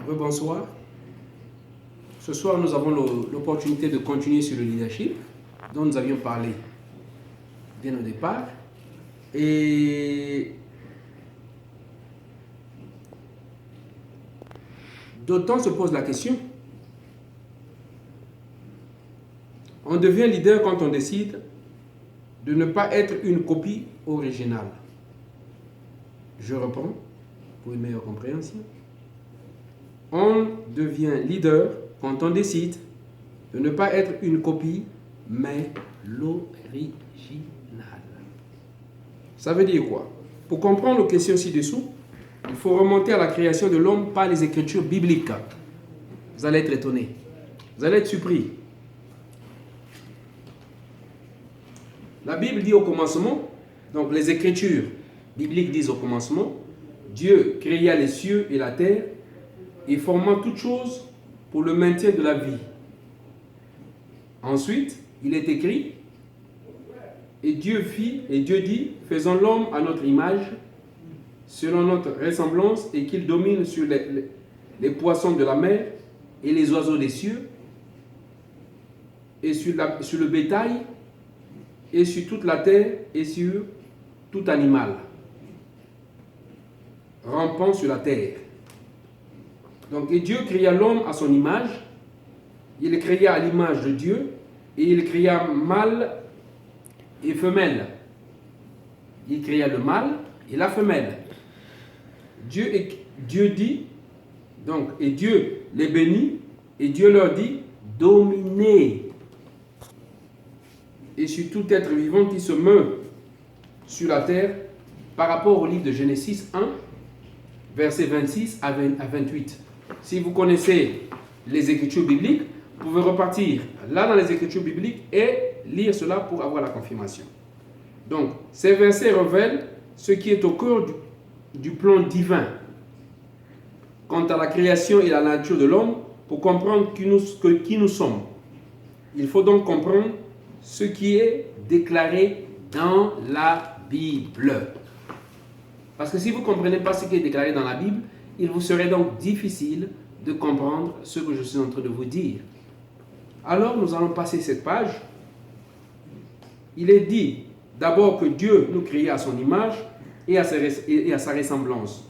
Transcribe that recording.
Rebonsoir. Ce soir, nous avons l'opportunité de continuer sur le leadership dont nous avions parlé bien au départ. Et d'autant se pose la question, on devient leader quand on décide de ne pas être une copie originale. Je reprends pour une meilleure compréhension. On devient leader quand on décide de ne pas être une copie, mais l'original. Ça veut dire quoi? Pour comprendre les questions ci-dessous, il faut remonter à la création de l'homme par les écritures bibliques. Vous allez être étonnés. Vous allez être surpris. La Bible dit au commencement, donc les écritures bibliques disent au commencement, Dieu créa les cieux et la terre et formant toutes choses pour le maintien de la vie. Ensuite, il est écrit, et Dieu dit, faisons l'homme à notre image, selon notre ressemblance, et qu'il domine sur les poissons de la mer et les oiseaux des cieux, et sur le bétail, et sur toute la terre, et sur tout animal rampant sur la terre. Donc, et Dieu créa l'homme à son image, il le créa à l'image de Dieu, et il créa mâle et femelle. Il créa le mâle et la femelle. Dieu dit, donc, et Dieu les bénit, et Dieu leur dit, dominez. Et sur tout être vivant qui se meut sur la terre, par rapport au livre de Genèse 1, versets 26 à 28. Si vous connaissez les écritures bibliques, vous pouvez repartir là dans les écritures bibliques et lire cela pour avoir la confirmation. Donc, ces versets révèlent ce qui est au cœur du plan divin quant à la création et la nature de l'homme pour comprendre qui nous sommes. Il faut donc comprendre ce qui est déclaré dans la Bible. Parce que si vous ne comprenez pas ce qui est déclaré dans la Bible, il vous serait donc difficile de comprendre ce que je suis en train de vous dire. Alors, nous allons passer cette page. Il est dit d'abord que Dieu nous créa à son image et à sa ressemblance.